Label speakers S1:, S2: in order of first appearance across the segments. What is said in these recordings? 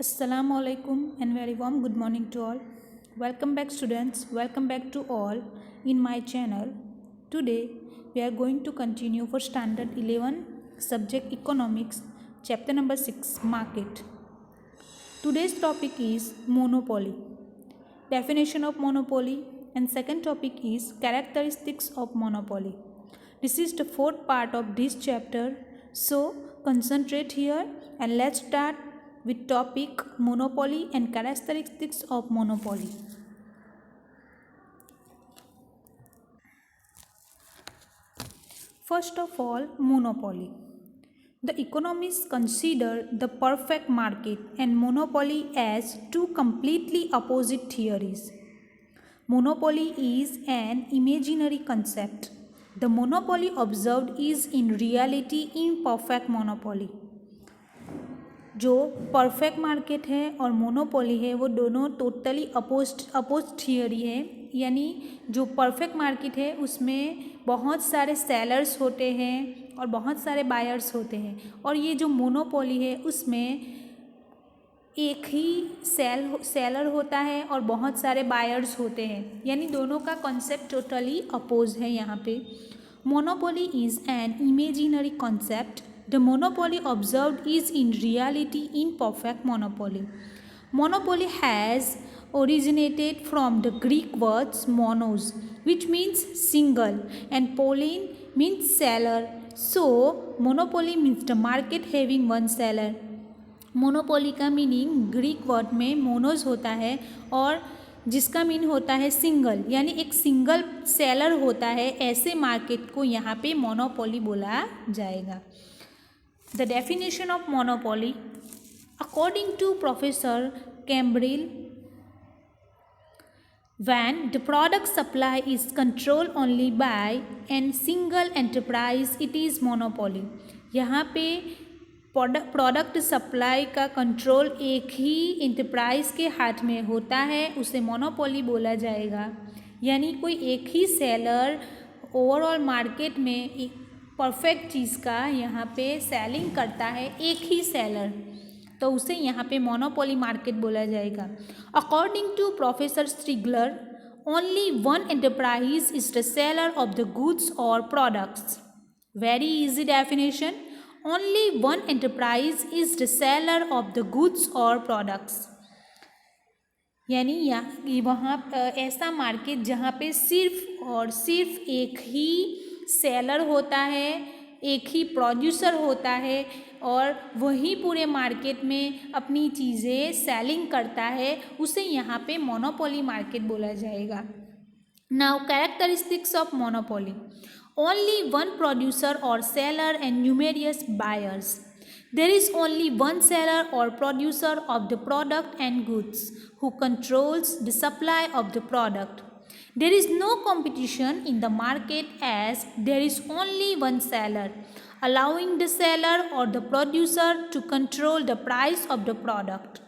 S1: Assalamu alaikum and very warm good morning to all. Welcome back students, welcome back to all in my channel. Today we are going to continue for standard 11 subject economics chapter number 6 market. Today's topic is monopoly. Definition of monopoly and second topic is characteristics of monopoly. This is the fourth part of this chapter. So concentrate here and let's start with topic monopoly and characteristics of monopoly. First of all, monopoly. The economists consider the perfect market and monopoly as two completely opposite theories. Monopoly is an imaginary concept. The monopoly observed is in reality imperfect monopoly. जो perfect market है और monopoly है वो दोनों totally oppose theory है, यानी जो perfect market है उसमें बहुत सारे सेलर्स होते हैं और बहुत सारे बायर्स होते हैं, और ये जो मोनोपोली है उसमें एक ही सेलर होता है और बहुत सारे बायर्स होते हैं, यानी दोनों का कॉन्सेप्ट टोटली अपोज है यहाँ पे. Monopoly is an imaginary concept. The monopoly observed is in reality imperfect monopoly. Monopoly has originated from the Greek words monos, which means single, and polyn means seller. So, monopoly means the market having one seller. Monopoly का meaning Greek word में मोनोज होता है और जिसका mean होता है single, यानी एक सिंगल सेलर होता है. ऐसे मार्केट को यहाँ पे मोनोपोली बोला जाएगा. The definition of monopoly, according to Professor Cambril, when the product supply is controlled only by a single enterprise, it is monopoly. यहाँ पे प्रोडक्ट सप्लाई का कंट्रोल एक ही इंटरप्राइज के हाथ में होता है, उसे मोनोपोली बोला जाएगा. यानी कोई एक ही सेलर ओवरऑल मार्केट में परफेक्ट चीज़ का यहाँ पे सेलिंग करता है, एक ही सेलर, तो उसे यहाँ पे मोनोपोली मार्केट बोला जाएगा. According to professor Stigler, only one enterprise is the seller of the goods और products. Very easy definition. Only one enterprise is the seller of the goods और प्रोडक्ट्स, यानी वहाँ ऐसा मार्केट जहाँ पे सिर्फ और सिर्फ एक ही सेलर होता है, एक ही प्रोड्यूसर होता है और वही पूरे मार्केट में अपनी चीज़ें सेलिंग करता है, उसे यहाँ पे मोनोपोली मार्केट बोला जाएगा. Now characteristics of monopoly. Only one producer और seller and numerous buyers. There is only one seller or producer of the product and goods who controls the supply of the product. There is no competition in the market as there is only one seller, allowing the seller or the producer to control the price of the product.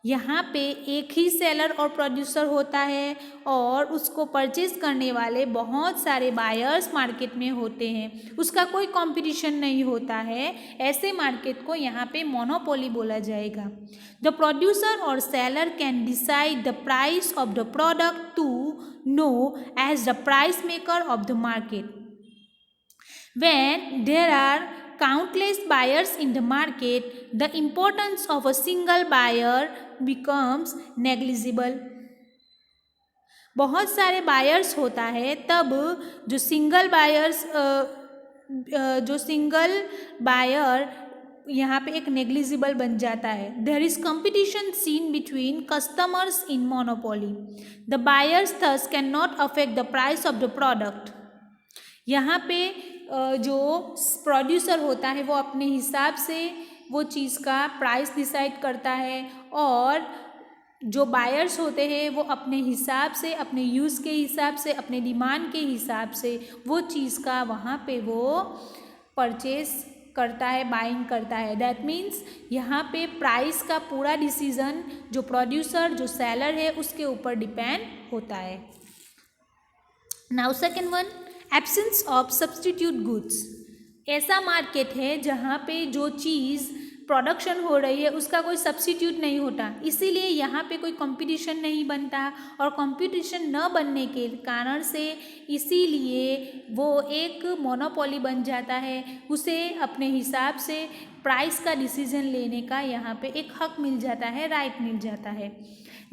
S1: यहाँ पे एक ही seller और producer होता है और उसको purchase करने वाले बहुत सारे बायर्स मार्केट में होते हैं, उसका कोई कंपटीशन नहीं होता है. ऐसे मार्केट को यहाँ पे मोनोपोली बोला जाएगा. द प्रोड्यूसर और seller can decide the price of the product to know as the price maker of the market. When there are countless buyers in the market, the importance of a single buyer becomes negligible. बहुत सारे buyers होता है तब जो single buyer यहाँ पे एक negligible बन जाता है. There is competition seen between customers in monopoly. The buyers thus can not affect the price of the product. यहाँ पे जो प्रोड्यूसर होता है वो अपने हिसाब से वो चीज़ का प्राइस डिसाइड करता है और जो बायर्स होते हैं वो अपने हिसाब से, अपने यूज़ के हिसाब से, अपने डिमांड के हिसाब से वो चीज़ का वहाँ पे वो परचेस करता है, बाइंग करता है. दैट मीन्स यहाँ पे प्राइस का पूरा डिसीज़न जो प्रोड्यूसर, जो सेलर है उसके ऊपर डिपेंड होता है. Now second one, absence of substitute goods. ऐसा मार्केट है जहाँ पे जो चीज़ प्रोडक्शन हो रही है उसका कोई सब्स्टिट्यूट नहीं होता, इसीलिए यहाँ पे कोई कंपटीशन नहीं बनता, और कंपटीशन न बनने के कारण से इसीलिए वो एक मोनोपोली बन जाता है, उसे अपने हिसाब से प्राइस का डिसीजन लेने का यहाँ पे एक हक मिल जाता है, राइट मिल जाता है।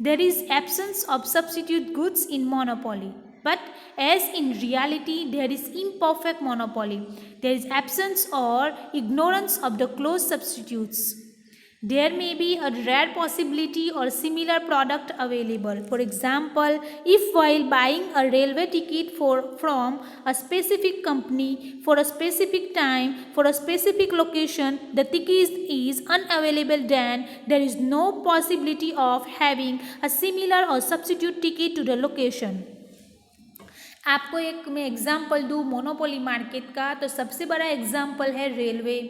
S1: There is absence of substitute goods in monopoly, but as in reality there is imperfect monopoly. There is absence or ignorance of the close substitutes. There may be a rare possibility or similar product available. For example, if while buying a railway ticket from a specific company for a specific time for a specific location, the ticket is unavailable, then there is no possibility of having a similar or substitute ticket to the location. आपको एक मैं example दूँ monopoly market का, तो सबसे बड़ा example है railway.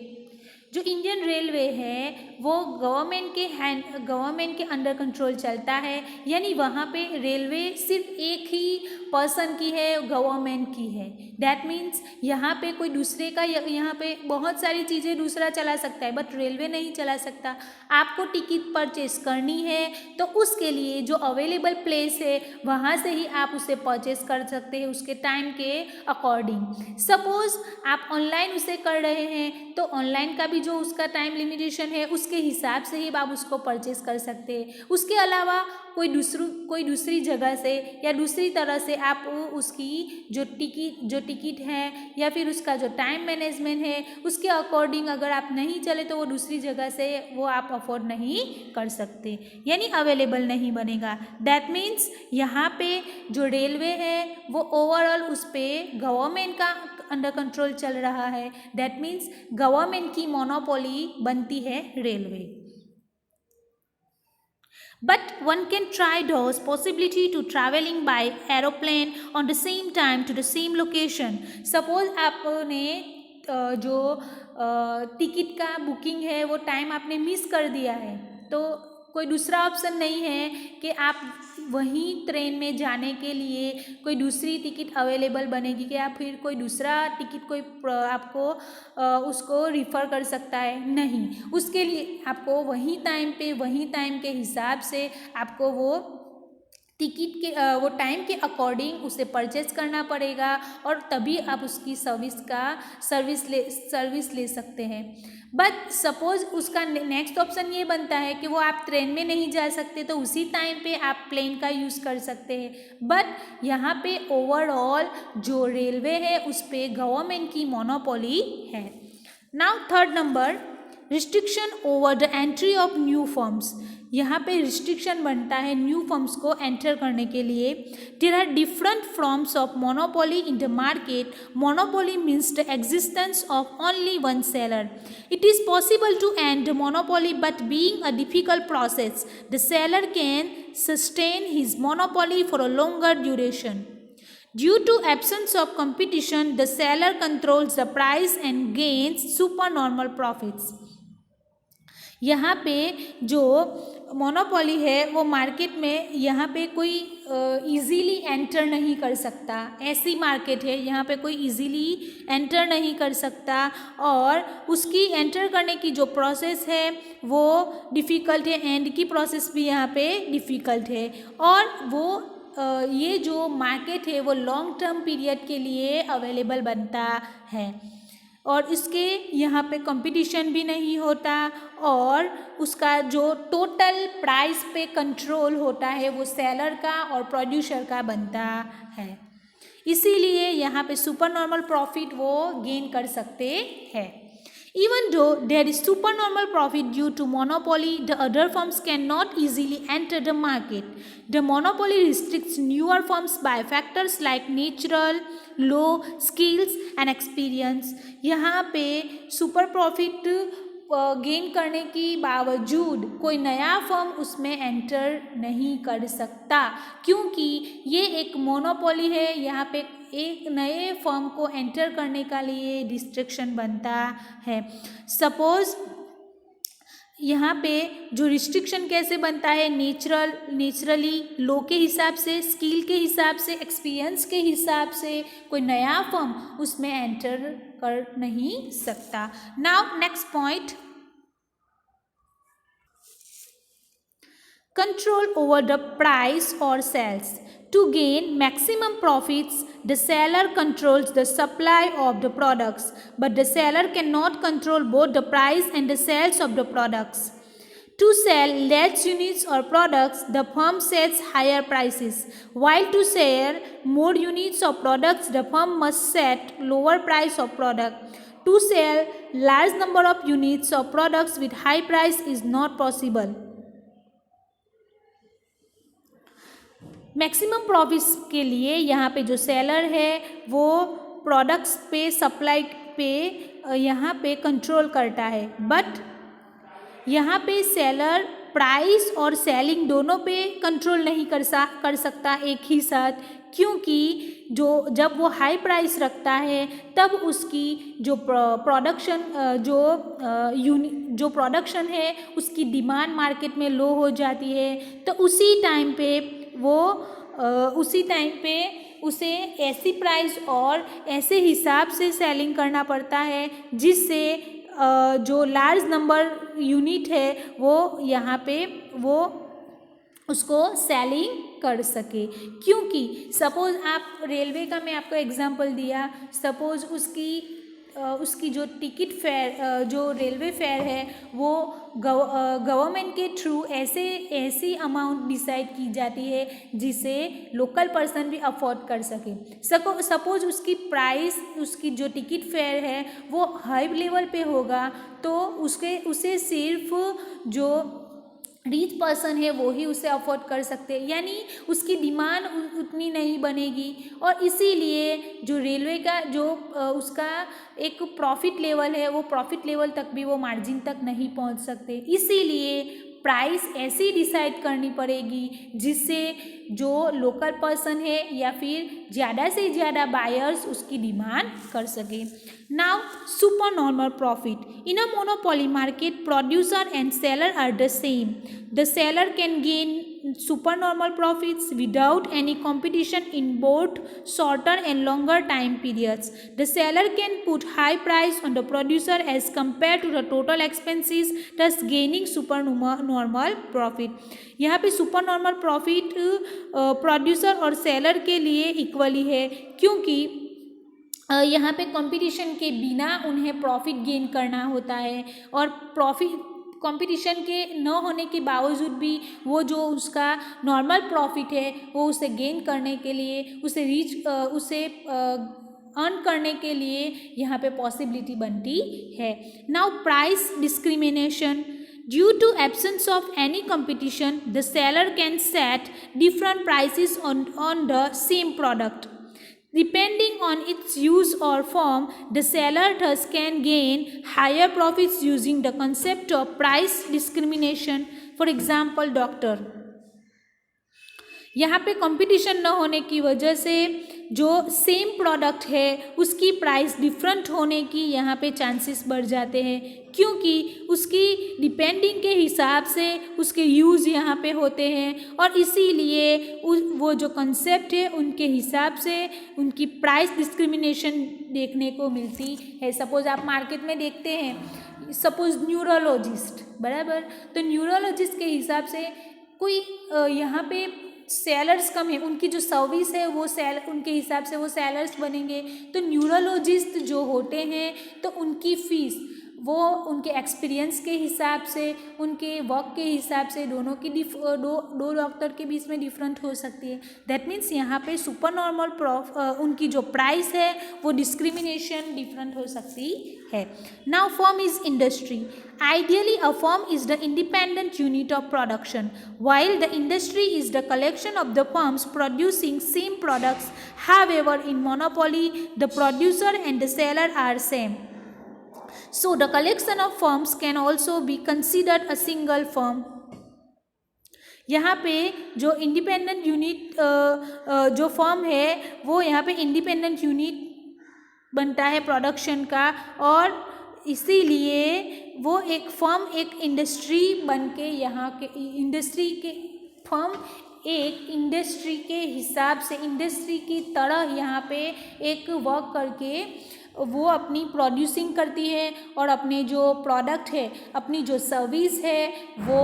S1: जो इंडियन रेलवे है वो गवर्नमेंट के अंडर कंट्रोल चलता है, यानी वहाँ पे रेलवे सिर्फ एक ही पर्सन की है, गवर्नमेंट की है। दैट मीन्स यहाँ पे कोई दूसरे का, यहाँ पे बहुत सारी चीज़ें दूसरा चला सकता है बट रेलवे नहीं चला सकता। आपको टिकट परचेस करनी है तो उसके लिए जो अवेलेबल प्लेस है वहाँ से ही आप उसे परचेस कर सकते हैं उसके टाइम के अकॉर्डिंग। सपोज़ आप ऑनलाइन उसे कर रहे हैं तो ऑनलाइन का भी जो उसका टाइम लिमिटेशन है उसके हिसाब से ही आप उसको परचेस कर सकते हैं। उसके अलावा कोई दूसरी जगह से या दूसरी तरह से आप उसकी जो टिकट है या फिर उसका जो टाइम मैनेजमेंट है उसके अकॉर्डिंग अगर आप नहीं चले तो वो दूसरी जगह से वो आप अफोर्ड नहीं कर सकते, यानी अवेलेबल नहीं बनेगा। दैट मीन्स यहाँ पे जो रेलवे है वो ओवरऑल उस पर गवर्नमेंट का अंडर कंट्रोल चल रहा है। दैट मीन्स गवर्नमेंट की मोनोपोली बनती है railway. But one can try those possibility to traveling by aeroplane on the same time to the same location. Suppose आपने जो टिकट का बुकिंग है वो टाइम आपने मिस कर दिया है, तो कोई दूसरा ऑप्शन नहीं है कि आप वहीं ट्रेन में जाने के लिए कोई दूसरी टिकट अवेलेबल बनेगी कि आप फिर कोई दूसरा टिकट कोई आपको उसको रिफ़र कर सकता है, नहीं। उसके लिए आपको वहीं टाइम के हिसाब से आपको वो टिकट के वो टाइम के अकॉर्डिंग उसे परचेज करना पड़ेगा और तभी आप उसकी सर्विस ले सकते हैं। बट सपोज़ उसका नेक्स्ट ऑप्शन ये बनता है कि वो आप ट्रेन में नहीं जा सकते तो उसी टाइम पे आप प्लेन का यूज़ कर सकते हैं। बट यहाँ पे ओवरऑल जो रेलवे है उस पर गवर्नमेंट की मोनोपोली है। Now third number, restriction over the entry of new firms. यहाँ पे रिस्ट्रिक्शन बनता है न्यू फर्म्स को एंटर करने के लिए। There are different forms of monopoly in the market. Monopoly means the existence of only one seller. It is possible to end the monopoly but being a difficult process the seller can sustain his monopoly for a longer duration. Due to absence of competition, the seller controls the price and gains supernormal profits. यहाँ पे जो monopoly है वो market में यहाँ पे कोई easily enter नहीं कर सकता। ऐसी मार्केट है यहाँ पे कोई इजीली एंटर नहीं कर सकता और उसकी एंटर करने की जो प्रोसेस है वो डिफ़िकल्ट है, एंड की प्रोसेस भी यहाँ पे डिफ़िकल्ट है। और वो ये जो मार्केट है वो लॉन्ग टर्म पीरियड के लिए अवेलेबल बनता है और इसके यहाँ पे कंपटीशन भी नहीं होता और उसका जो टोटल प्राइस पे कंट्रोल होता है वो सेलर का और प्रोड्यूसर का बनता है। इसीलिए यहाँ पे सुपर नॉर्मल प्रॉफिट वो गेन कर सकते हैं। Even though there is supernormal profit due to monopoly, the other firms cannot easily enter the market. The monopoly restricts newer firms by factors like natural, low skills and experience. यहाँ पे super profit gain करने के बावजूद कोई नया firm उसमें enter नहीं कर सकता क्योंकि ये एक मोनोपोली है। यहाँ पे एक नए फर्म को एंटर करने का लिए रिस्ट्रिक्शन बनता है। सपोज़ यहाँ पे जो रिस्ट्रिक्शन कैसे बनता है, नेचुरली लो के हिसाब से, स्किल के हिसाब से, एक्सपीरियंस के हिसाब से कोई नया फर्म उसमें एंटर कर नहीं सकता। Now next point, control over the price or sales. To gain maximum profits, the seller controls the supply of the products, but the seller cannot control both the price and the sales of the products. To sell less units or products, the firm sets higher prices, while to sell more units or products, the firm must set lower price of product. To sell large number of units or products with high price is not possible. Maximum profits के लिए यहाँ पे जो seller है वो products पे supply पे यहाँ पे कंट्रोल करता है, बट यहाँ पे सेलर प्राइस और सेलिंग दोनों पे कंट्रोल नहीं कर सकता एक ही साथ, क्योंकि जब वो हाई प्राइस रखता है तब उसकी जो प्रोडक्शन है उसकी डिमांड मार्केट में लो हो जाती है, तो उसी टाइम पे उसे ऐसी प्राइस और ऐसे हिसाब से सेलिंग करना पड़ता है जिससे जो लार्ज नंबर यूनिट है वो यहाँ पे वो उसको सेलिंग कर सके। क्योंकि सपोज़ आप रेलवे का मैं आपको एग्जांपल दिया, सपोज़ उसकी जो टिकट फेयर जो रेलवे फेयर है वो गवर्नमेंट के थ्रू ऐसी अमाउंट डिसाइड की जाती है जिसे लोकल पर्सन भी अफोर्ड कर सके। सपोज उसकी जो टिकट फेयर है वो हाई लेवल पे होगा तो उसे सिर्फ जो रिच पर्सन है वो ही उसे अफोर्ड कर सकते हैं, यानी उसकी डिमांड उतनी नहीं बनेगी, और इसीलिए जो रेलवे का जो उसका एक प्रॉफिट लेवल है वो प्रॉफिट लेवल तक भी वो मार्जिन तक नहीं पहुंच सकते। इसीलिए प्राइस ऐसी डिसाइड करनी पड़ेगी जिससे जो लोकल पर्सन है या फिर ज़्यादा से ज़्यादा बायर्स उसकी डिमांड कर सके। Now, supernormal profit. In a monopoly market, producer and seller are the same. The seller can gain supernormal profits without any competition in both shorter and longer time periods. The seller can put high price on the producer as compared to the total expenses, thus gaining supernormal profit. यहाँ पे सुपरनॉर्मल profit producer और seller के लिए equally है, क्योंकि यहाँ पे competition के बिना उन्हें प्रॉफिट गेन करना होता है, और कंपटीशन के न होने के बावजूद भी वो जो उसका नॉर्मल प्रॉफिट है वो उसे गेन करने के लिए उसे अर्न करने के लिए यहाँ पे पॉसिबिलिटी बनती है। Now price discrimination. Due to absence of any competition, the seller can set different prices on the same product. Depending on its use or form, the seller thus can gain higher profits using the concept of price discrimination. For example, doctor. यहाँ पे competition न होने की वजह से जो same product है उसकी प्राइस डिफरेंट होने की यहाँ पे चांसेस बढ़ जाते हैं, क्योंकि उसकी डिपेंडिंग के हिसाब से उसके यूज़ यहाँ पे होते हैं, और इसीलिए वो जो कंसेप्ट है उनके हिसाब से उनकी प्राइस डिस्क्रिमिनेशन देखने को मिलती है। सपोज़ आप मार्केट में देखते हैं, सपोज़ न्यूरोलॉजिस्ट, बराबर, तो न्यूरोलॉजिस्ट के हिसाब से कोई यहाँ पे सेलर्स कम है, उनकी जो सर्विस है वो उनके हिसाब से वो सेलर्स बनेंगे। तो न्यूरोलॉजिस्ट जो होते हैं तो उनकी फ़ीस वो उनके एक्सपीरियंस के हिसाब से, उनके वर्क के हिसाब से दोनों की दो डॉक्टर के बीच में डिफरेंट हो सकती है। दैट मीन्स यहाँ पे सुपर नॉर्मल उनकी जो प्राइस है वो डिस्क्रिमिनेशन डिफरेंट हो सकती है। Now firm is industry. Ideally, a firm is the independent unit of production, while the industry is the collection of the firms producing same products. However, in monopoly, the producer and the seller are same. So, the collection of firms can also be considered a single firm. यहाँ पे जो independent unit जो firm है वो यहाँ पे independent unit बनता है प्रोडक्शन का, और इसीलिए वो एक फर्म एक इंडस्ट्री बन के यहाँ के फर्म एक इंडस्ट्री के हिसाब से इंडस्ट्री की तरह यहाँ पे एक वर्क करके वो अपनी प्रोड्यूसिंग करती है और अपने जो प्रोडक्ट है, अपनी जो सर्विस है वो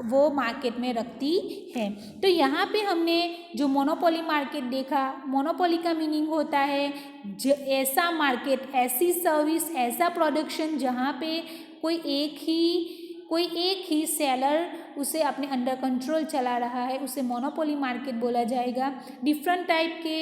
S1: वो मार्केट में रखती है। तो यहाँ पे हमने जो मोनोपोली मार्केट देखा, मोनोपोली का मीनिंग होता है ऐसा मार्केट, ऐसी सर्विस, ऐसा प्रोडक्शन जहाँ पे कोई एक ही सेलर उसे अपने अंडर कंट्रोल चला रहा है, उसे मोनोपोली मार्केट बोला जाएगा। डिफरेंट टाइप के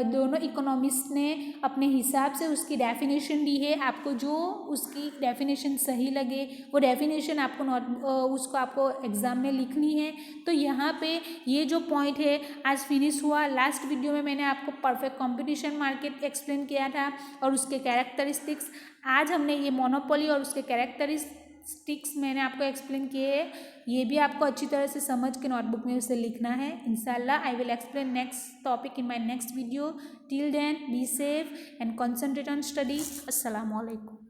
S1: दोनों इकोनॉमिस्ट ने अपने हिसाब से उसकी डेफिनेशन दी है। आपको जो उसकी डेफिनेशन सही लगे वो डेफिनेशन आपको एग्ज़ाम में लिखनी है। तो यहाँ पे ये जो पॉइंट है आज फिनिश हुआ। लास्ट वीडियो में मैंने आपको परफेक्ट कंपटीशन मार्केट एक्सप्लेन किया था और उसके कैरेक्टरिस्टिक्स। आज हमने ये मोनोपोली और उसके कैरेक्टरिस्टिक्स मैंने आपको एक्सप्लेन किए हैं। ये भी आपको अच्छी तरह से समझ के नोटबुक में उसे लिखना है। इंशाल्लाह I will explain next topic in my next video. Till then be safe and concentrate on study. अस्सलाम वालेकुम।